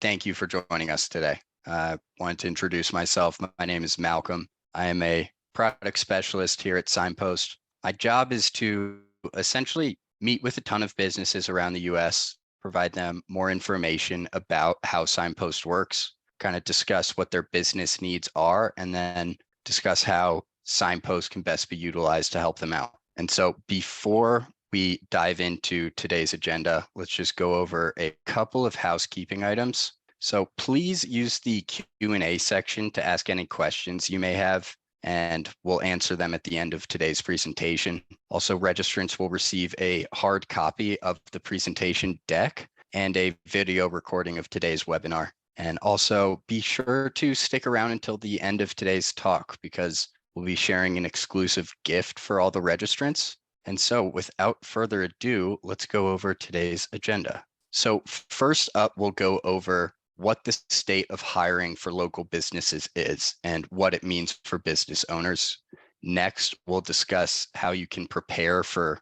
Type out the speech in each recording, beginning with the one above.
thank you for joining us today. I wanted to introduce myself. My name is Malcolm. I am a product specialist here at Signpost. My job is to essentially meet with a ton of businesses around the US, provide them more information about how Signpost works, kind of discuss what their business needs are, and then discuss how Signpost can best be utilized to help them out. And so before we dive into today's agenda, let's just go over a couple of housekeeping items. So please use the Q&A section to ask any questions you may have, and we'll answer them at the end of today's presentation. Also, registrants will receive a hard copy of the presentation deck and a video recording of today's webinar. And also be sure to stick around until the end of today's talk because we'll be sharing an exclusive gift for all the registrants. And so without further ado, let's go over today's agenda. So first up, we'll go over what the state of hiring for local businesses is and what it means for business owners. Next, we'll discuss how you can prepare for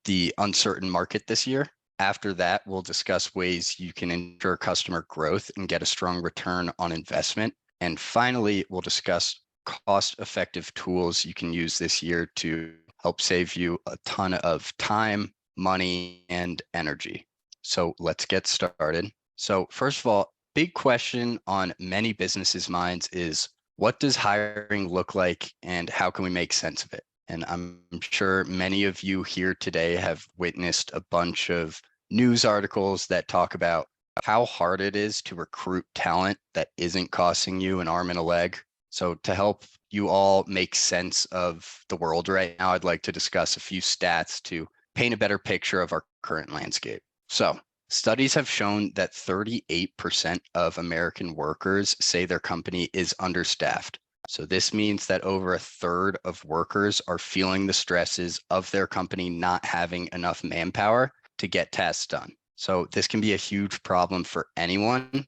the uncertain market this year. After that, we'll discuss ways you can ensure customer growth and get a strong return on investment. And finally, we'll discuss cost-effective tools you can use this year to help save you a ton of time, money, and energy. So let's get started. So first of all, big question on many businesses' minds is, what does hiring look like and how can we make sense of it? And I'm sure many of you here today have witnessed a bunch of news articles that talk about how hard it is to recruit talent that isn't costing you an arm and a leg. So to help you all make sense of the world right now, I'd like to discuss a few stats to paint a better picture of our current landscape. So studies have shown that 38% of American workers say their company is understaffed. So this means that over a third of workers are feeling the stresses of their company not having enough manpower to get tasks done. So this can be a huge problem for anyone,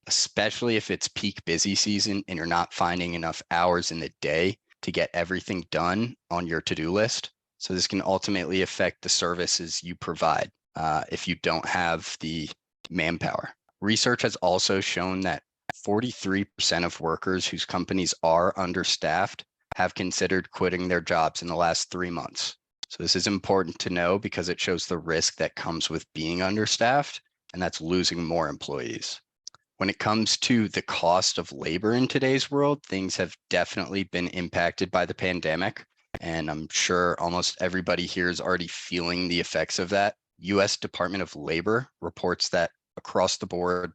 especially if it's peak busy season and you're not finding enough hours in the day to get everything done on your to-do list. So this can ultimately affect the services you provide if you don't have the manpower. Research has also shown that 43% of workers whose companies are understaffed have considered quitting their jobs in the last 3 months. So this is important to know because it shows the risk that comes with being understaffed, and that's losing more employees. When it comes to the cost of labor in today's world, things have definitely been impacted by the pandemic. And I'm sure almost everybody here is already feeling the effects of that. US Department of Labor reports that across the board,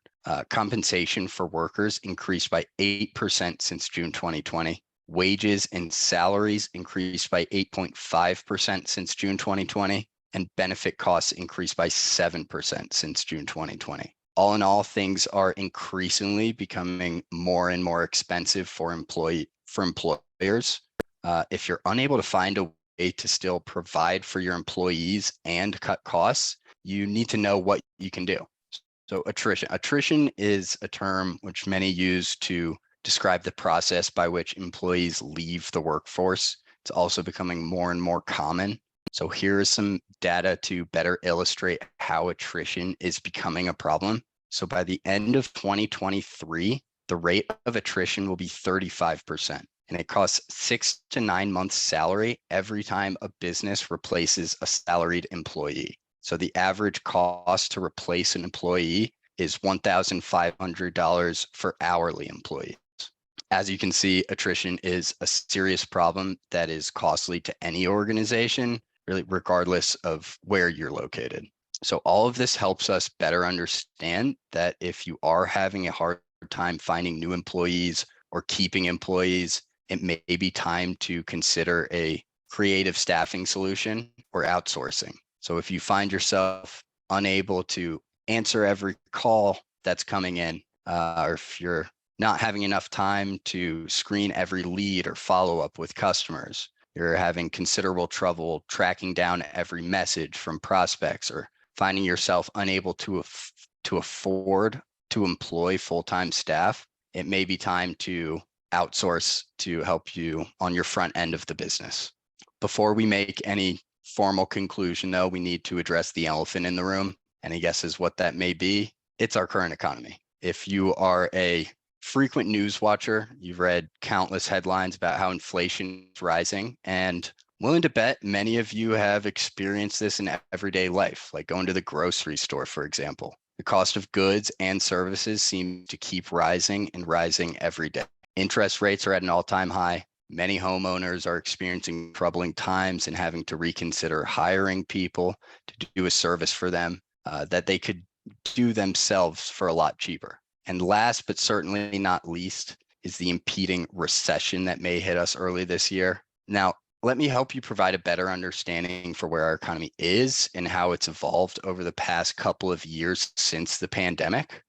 compensation for workers increased by 8% since June 2020. Wages and salaries increased by 8.5% since June 2020. And benefit costs increased by 7% since June 2020. All in all, things are increasingly becoming more and more expensive for employers. If you're unable to find a way to still provide for your employees and cut costs, you need to know what you can do. So attrition. Attrition is a term which many use to describe the process by which employees leave the workforce. It's also becoming more and more common. So here is some data to better illustrate how attrition is becoming a problem. So by the end of 2023, the rate of attrition will be 35%, and it costs 6 to 9 months' salary every time a business replaces a salaried employee. So the average cost to replace an employee is $1,500 for hourly employees. As you can see, attrition is a serious problem that is costly to any organization, really regardless of where you're located. So all of this helps us better understand that if you are having a hard time finding new employees or keeping employees, it may be time to consider a creative staffing solution or outsourcing. So if you find yourself unable to answer every call that's coming in, or if you're not having enough time to screen every lead or follow up with customers, you're having considerable trouble tracking down every message from prospects, or finding yourself unable to afford to employ full-time staff, it may be time to outsource to help you on your front end of the business. Before we make any formal conclusion, though, we need to address the elephant in the room. Any guesses what that may be? It's our current economy. If you are a frequent news watcher, you've read countless headlines about how inflation is rising, and willing to bet many of you have experienced this in everyday life, like going to the grocery store, for example. The cost of goods and services seem to keep rising and rising every day. Interest rates are at an all-time high. Many homeowners are experiencing troubling times and having to reconsider hiring people to do a service for them that they could do themselves for a lot cheaper. And last but certainly not least is the impending recession that may hit us early this year. Now, let me help you provide a better understanding for where our economy is and how it's evolved over the past couple of years since the pandemic.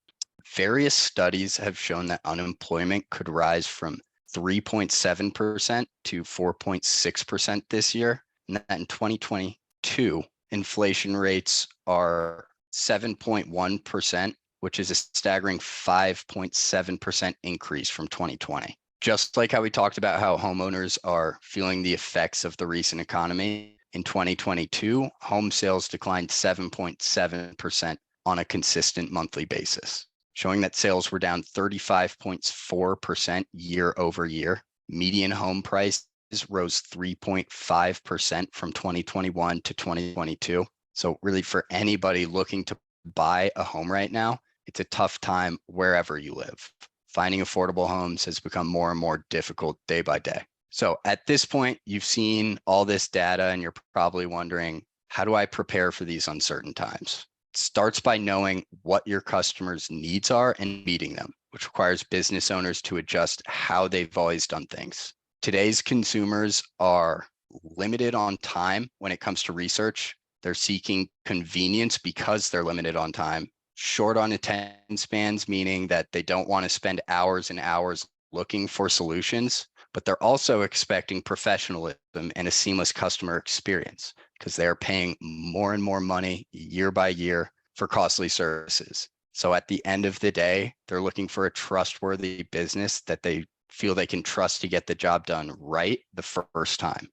Various studies have shown that unemployment could rise from 3.7% to 4.6% this year, and that in 2022, inflation rates are 7.1%, which is a staggering 5.7% increase from 2020. Just like how we talked about how homeowners are feeling the effects of the recent economy, in 2022, home sales declined 7.7% on a consistent monthly basis, showing that sales were down 35.4% year over year. Median home prices rose 3.5% from 2021 to 2022. So really for anybody looking to buy a home right now, it's a tough time wherever you live. Finding affordable homes has become more and more difficult day by day. So at this point, you've seen all this data and you're probably wondering, how do I prepare for these uncertain times? It starts by knowing what your customers' needs are and meeting them, which requires business owners to adjust how they've always done things. Today's consumers are limited on time when it comes to research. They're seeking convenience because they're limited on time. Short on attention spans, meaning that they don't want to spend hours and hours looking for solutions, but they're also expecting professionalism and a seamless customer experience because they're paying more and more money year by year for costly services. So at the end of the day, they're looking for a trustworthy business that they feel they can trust to get the job done right the first time.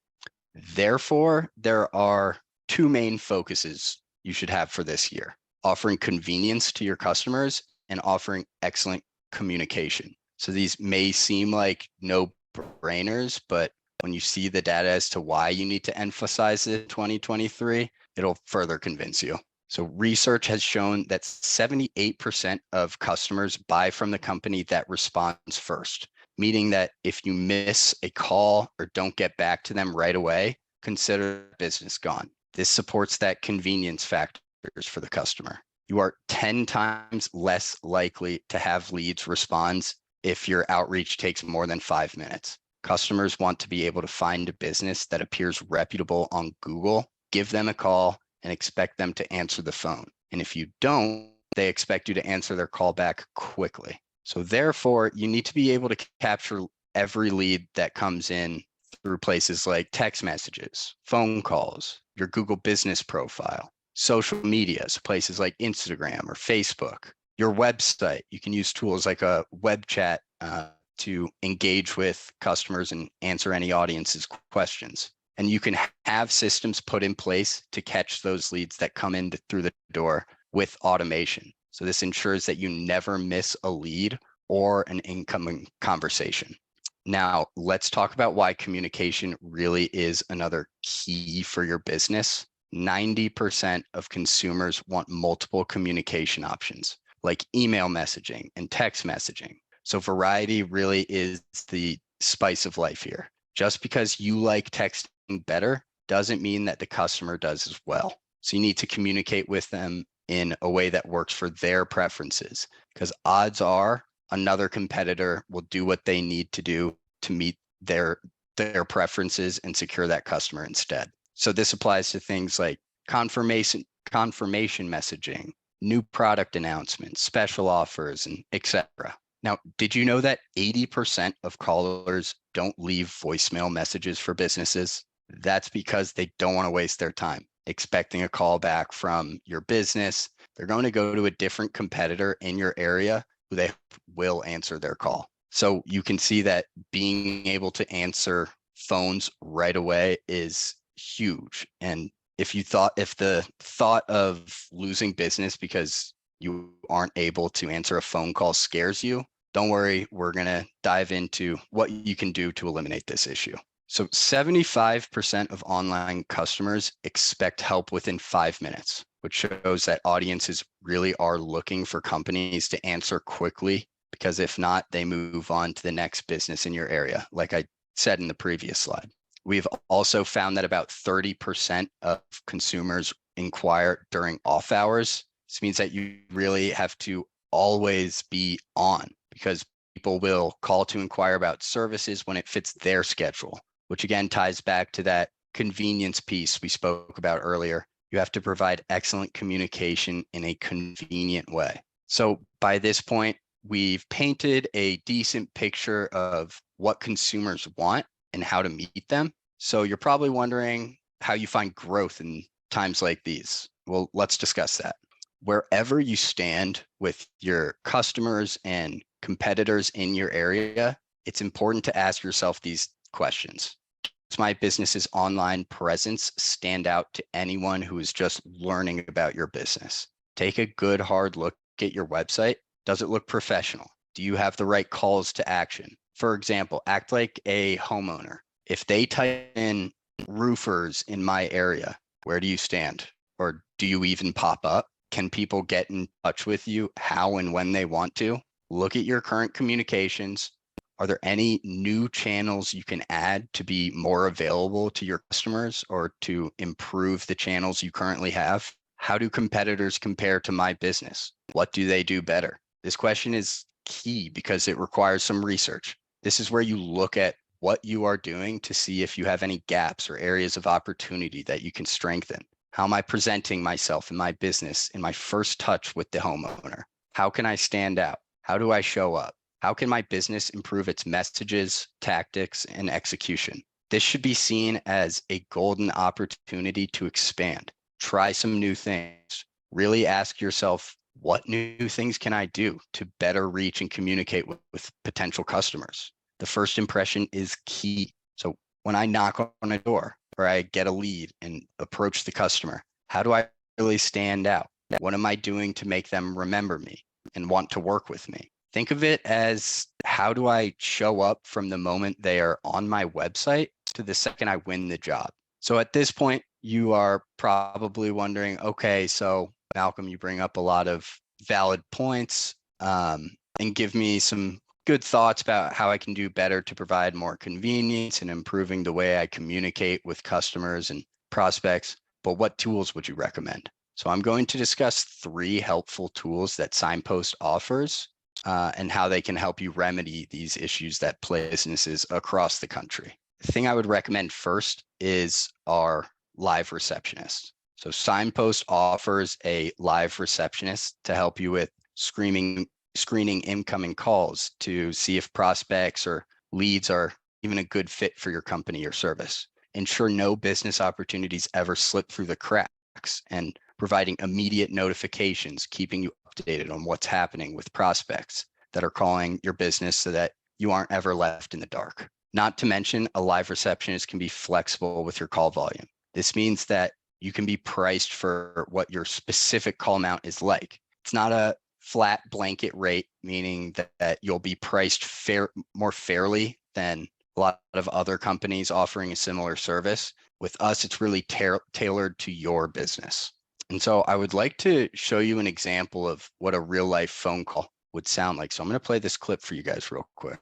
Therefore, there are two main focuses you should have for this year: offering convenience to your customers and offering excellent communication. So these may seem like no-brainers, but when you see the data as to why you need to emphasize it in 2023, it'll further convince you. So research has shown that 78% of customers buy from the company that responds first, meaning that if you miss a call or don't get back to them right away, consider business gone. This supports that convenience factor for the customer. You are 10 times less likely to have leads respond if your outreach takes more than 5 minutes. Customers want to be able to find a business that appears reputable on Google, give them a call, and expect them to answer the phone. And if you don't, they expect you to answer their call back quickly. So therefore, you need to be able to capture every lead that comes in through places like text messages, phone calls, your Google business profile, social media, so places like Instagram or Facebook, your website. You can use tools like a web chat to engage with customers and answer any audience's questions. And you can have systems put in place to catch those leads that come in through the door with automation. So this ensures that you never miss a lead or an incoming conversation. Now, let's talk about why communication really is another key for your business. 90% of consumers want multiple communication options like email messaging and text messaging. So variety really is the spice of life here. Just because you like texting better doesn't mean that the customer does as well. So you need to communicate with them in a way that works for their preferences, because odds are another competitor will do what they need to do to meet their preferences and secure that customer instead. So this applies to things like confirmation messaging, new product announcements, special offers, and etc. Now, did you know that 80% of callers don't leave voicemail messages for businesses? That's because they don't want to waste their time expecting a call back from your business. They're going to go to a different competitor in your area who they will answer their call. So you can see that being able to answer phones right away is huge. And if the thought of losing business because you aren't able to answer a phone call scares you, don't worry, we're going to dive into what you can do to eliminate this issue. So 75% of online customers expect help within 5 minutes, which shows that audiences really are looking for companies to answer quickly, because if not, they move on to the next business in your area, like I said in the previous slide. We've also found that about 30% of consumers inquire during off hours. This means that you really have to always be on, because people will call to inquire about services when it fits their schedule, which again ties back to that convenience piece we spoke about earlier. You have to provide excellent communication in a convenient way. So by this point, we've painted a decent picture of what consumers want and how to meet them. So you're probably wondering how you find growth in times like these. Well, let's discuss that. Wherever you stand with your customers and competitors in your area, it's important to ask yourself these questions. Does my business's online presence stand out to anyone who is just learning about your business? Take a good hard look at your website. Does it look professional? Do you have the right calls to action? For example, act like a homeowner. If they type in roofers in my area, where do you stand? Or do you even pop up? Can people get in touch with you how and when they want to? Look at your current communications. Are there any new channels you can add to be more available to your customers or to improve the channels you currently have? How do competitors compare to my business? What do they do better? This question is key because it requires some research. This is where you look at what you are doing to see if you have any gaps or areas of opportunity that you can strengthen. How am I presenting myself in my business in my first touch with the homeowner? How can I stand out? How do I show up? How can my business improve its messages, tactics, and execution? This should be seen as a golden opportunity to expand. Try some new things. Really ask yourself, what new things can I do to better reach and communicate with potential customers? The first impression is key. So when I knock on a door or I get a lead and approach the customer, how do I really stand out? What am I doing to make them remember me and want to work with me? Think of it as, how do I show up from the moment they are on my website to the second I win the job? So at this point, you are probably wondering, okay, so Malcolm, you bring up a lot of valid points and give me some good thoughts about how I can do better to provide more convenience and improving the way I communicate with customers and prospects. But what tools would you recommend? So I'm going to discuss 3 helpful tools that Signpost offers and how they can help you remedy these issues that plague businesses across the country. The thing I would recommend first is our live receptionist. So Signpost offers a live receptionist to help you with screening incoming calls to see if prospects or leads are even a good fit for your company or service. Ensure no business opportunities ever slip through the cracks, and providing immediate notifications, keeping you updated on what's happening with prospects that are calling your business so that you aren't ever left in the dark. Not to mention, a live receptionist can be flexible with your call volume. This means that you can be priced for what your specific call amount is like. It's not a flat blanket rate, meaning that you'll be priced more fairly than a lot of other companies offering a similar service. With us, it's really tailored to your business. And so I would like to show you an example of what a real life phone call would sound like. So I'm going to play this clip for you guys real quick.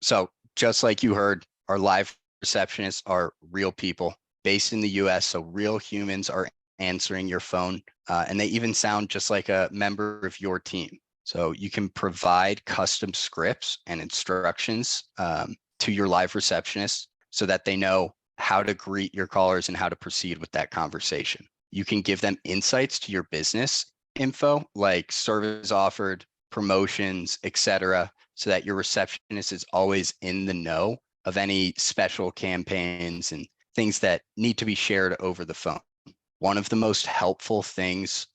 So just like you heard, our live receptionists are real people based in the US. So real humans are answering your phone, and they even sound just like a member of your team. So you can provide custom scripts and instructions to your live receptionist so that they know how to greet your callers and how to proceed with that conversation. You can give them insights to your business info, like service offered, promotions, etc., so that your receptionist is always in the know of any special campaigns and things that need to be shared over the phone. One of the most helpful things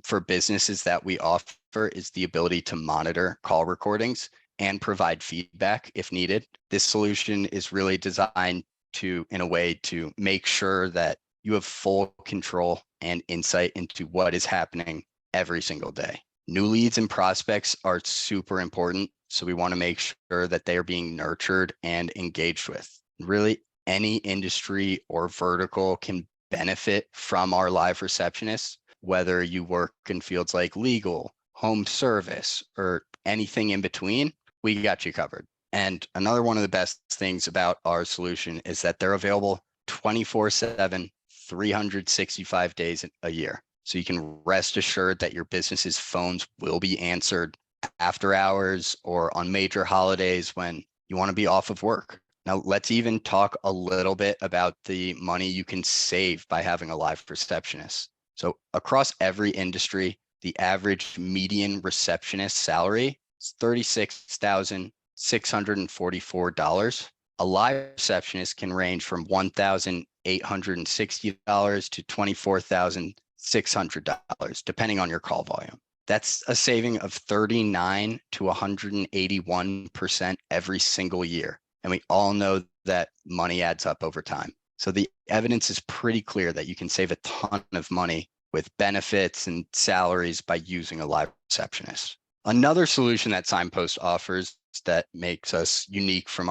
for businesses that we offer is the ability to monitor call recordings and provide feedback if needed. This solution is really designed in a way to make sure that you have full control and insight into what is happening every single day. New leads and prospects are super important. So we want to make sure that they are being nurtured and engaged with. Really, any industry or vertical can benefit from our live receptionists, whether you work in fields like legal, home service, or anything in between, we got you covered. And another one of the best things about our solution is that they're available 24/7, 365 days a year. So you can rest assured that your business's phones will be answered after hours or on major holidays when you want to be off of work. Now, let's even talk a little bit about the money you can save by having a live receptionist. So across every industry, the average median receptionist salary is $36,644. A live receptionist can range from $1,860 to $24,600, depending on your call volume. That's a saving of 39 to 181% every single year. And we all know that money adds up over time. So the evidence is pretty clear that you can save a ton of money with benefits and salaries by using a live receptionist. Another solution that Signpost offers that makes us unique from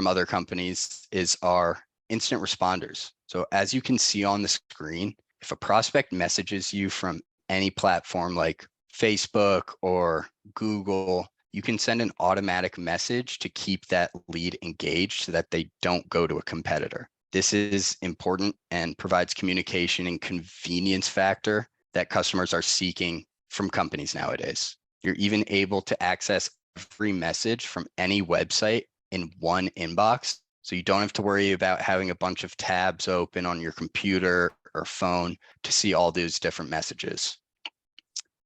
other companies is our instant responders. So as you can see on the screen, if a prospect messages you from any platform like Facebook or Google, you can send an automatic message to keep that lead engaged so that they don't go to a competitor. This is important and provides communication and convenience factor that customers are seeking from companies nowadays. You're even able to access every message from any website in one inbox. So you don't have to worry about having a bunch of tabs open on your computer or phone to see all those different messages.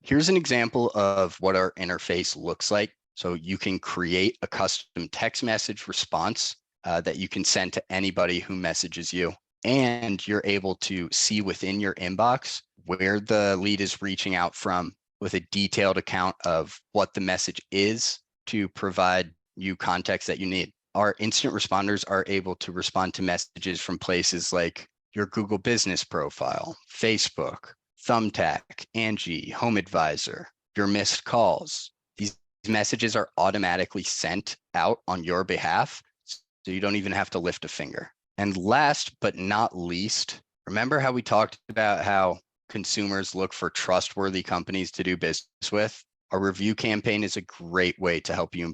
Here's an example of what our interface looks like. So you can create a custom text message response that you can send to anybody who messages you. And you're able to see within your inbox where the lead is reaching out from with a detailed account of what the message is to provide you context that you need. Our instant responders are able to respond to messages from places like your Google business profile, Facebook, Thumbtack, Angie, Home Advisor, your missed calls. These messages are automatically sent out on your behalf, so you don't even have to lift a finger. And last but not least, remember how we talked about how consumers look for trustworthy companies to do business with? Our review campaign is a great way to help you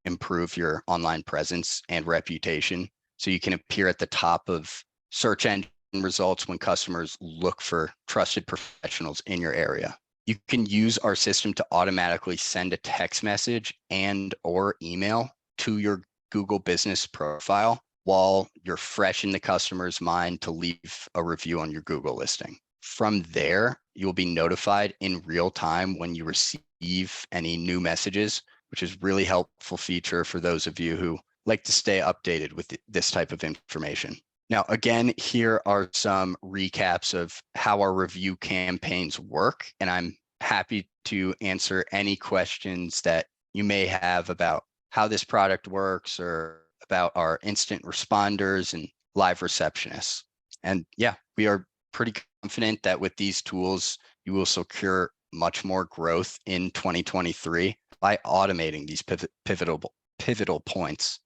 improve your online presence and reputation, so you can appear at the top of search engine results when customers look for trusted professionals in your area. You can use our system to automatically send a text message and or email to your Google business profile while you're fresh in the customer's mind to leave a review on your Google listing. From there, you'll be notified in real time when you receive any new messages, which is really helpful feature for those of you who like to stay updated with this type of information. Now, again, here are some recaps of how our review campaigns work, and I'm happy to answer any questions that you may have about how this product works or about our instant responders and live receptionists. And yeah, we are pretty confident that with these tools, you will secure much more growth in 2023 by automating these pivotal points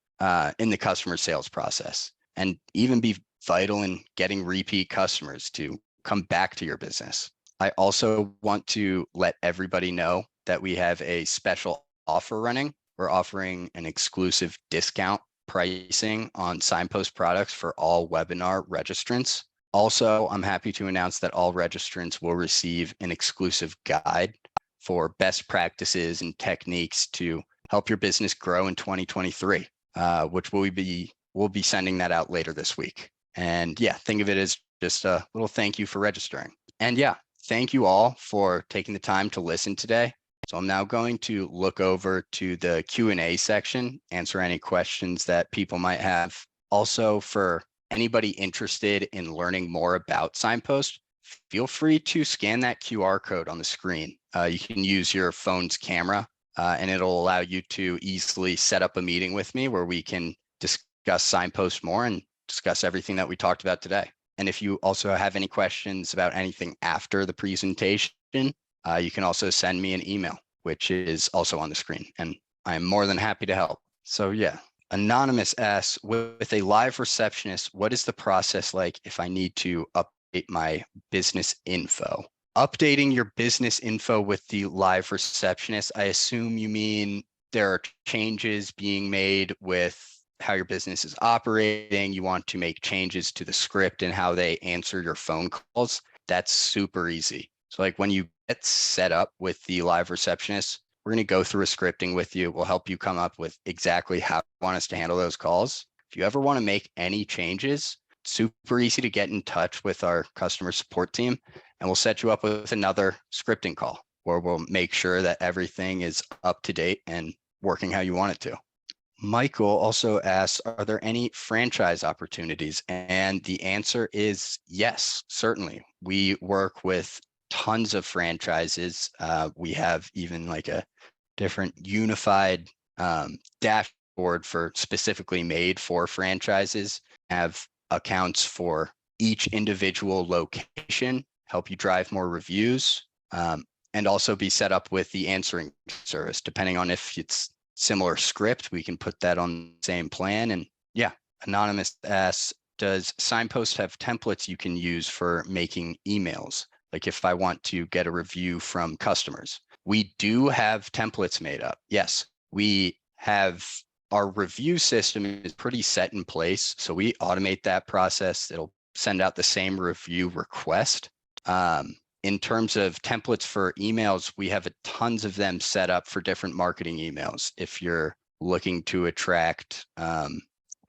in the customer sales process, and even be vital in getting repeat customers to come back to your business. I also want to let everybody know that we have a special offer running. We're offering an exclusive discount pricing on Signpost products for all webinar registrants. Also, I'm happy to announce that all registrants will receive an exclusive guide for best practices and techniques to help your business grow in 2023, which we'll be sending that out later this week. And yeah, think of it as just a little thank you for registering. And yeah, thank you all for taking the time to listen today. So I'm now going to look over to the Q&A section, answer any questions that people might have. Also, for anybody interested in learning more about Signpost, feel free to scan that QR code on the screen. You can use your phone's camera and it'll allow you to easily set up a meeting with me where we can discuss Signpost more and discuss everything that we talked about today. And if you also have any questions about anything after the presentation, You can also send me an email, which is also on the screen, and I'm more than happy to help. So yeah, Anonymous asks, with a live receptionist, what is the process like if I need to update my business info? Updating your business info with the live receptionist, I assume you mean there are changes being made with how your business is operating. You want to make changes to the script and how they answer your phone calls. That's super easy. So like when you get set up with the live receptionist, we're going to go through a scripting with you. We'll help you come up with exactly how you want us to handle those calls. If you ever want to make any changes, super easy to get in touch with our customer support team, and we'll set you up with another scripting call where we'll make sure that everything is up to date and working how you want it to. Michael also asks, are there any franchise opportunities? And the answer is yes, certainly. We work with tons of franchises. We have even like a different unified dashboard for specifically made for franchises, have accounts for each individual location, help you drive more reviews, and also be set up with the answering service. Depending on if it's similar script, we can put that on the same plan. And yeah, Anonymous asks, does Signpost have templates you can use for making emails? Like if I want to get a review from customers, we do have templates made up. Yes, we have our review system is pretty set in place. So we automate that process. It'll send out the same review request. In terms of templates for emails, we have tons of them set up for different marketing emails. If you're looking to attract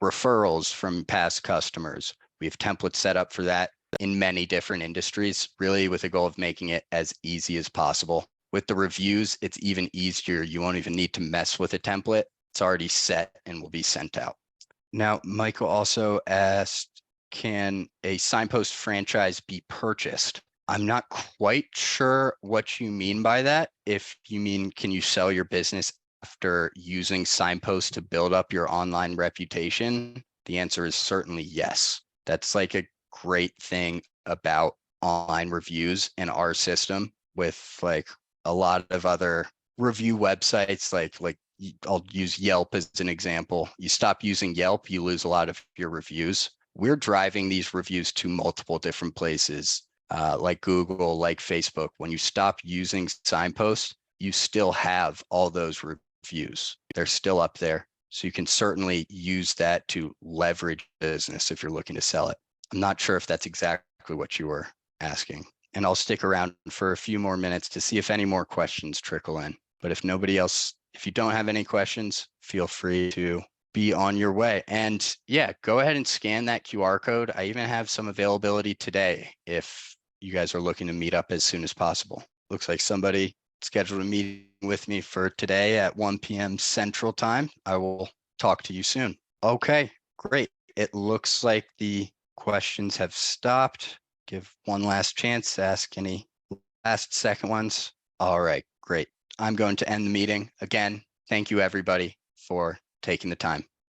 referrals from past customers, we have templates set up for that in many different industries, really with the goal of making it as easy as possible. With the reviews, it's even easier. You won't even need to mess with a template. It's already set and will be sent out. Now, Michael also asked, can a Signpost franchise be purchased? I'm not quite sure what you mean by that. If you mean, can you sell your business after using Signpost to build up your online reputation? The answer is certainly yes. That's like a great thing about online reviews in our system with like a lot of other review websites, like I'll use Yelp as an example. You stop using Yelp, you lose a lot of your reviews. We're driving these reviews to multiple different places, like Google, like Facebook. When you stop using Signpost, you still have all those reviews. They're still up there. So you can certainly use that to leverage business if you're looking to sell it. I'm not sure if that's exactly what you were asking. And I'll stick around for a few more minutes to see if any more questions trickle in. But if nobody else, if you don't have any questions, feel free to be on your way. And yeah, go ahead and scan that QR code. I even have some availability today if you guys are looking to meet up as soon as possible. Looks like somebody scheduled a meeting with me for today at 1 p.m. Central Time. I will talk to you soon. Okay, great. It looks like the questions have stopped. Give one last chance to ask any last second ones. All right, great. I'm going to end the meeting. Again, thank you everybody for taking the time.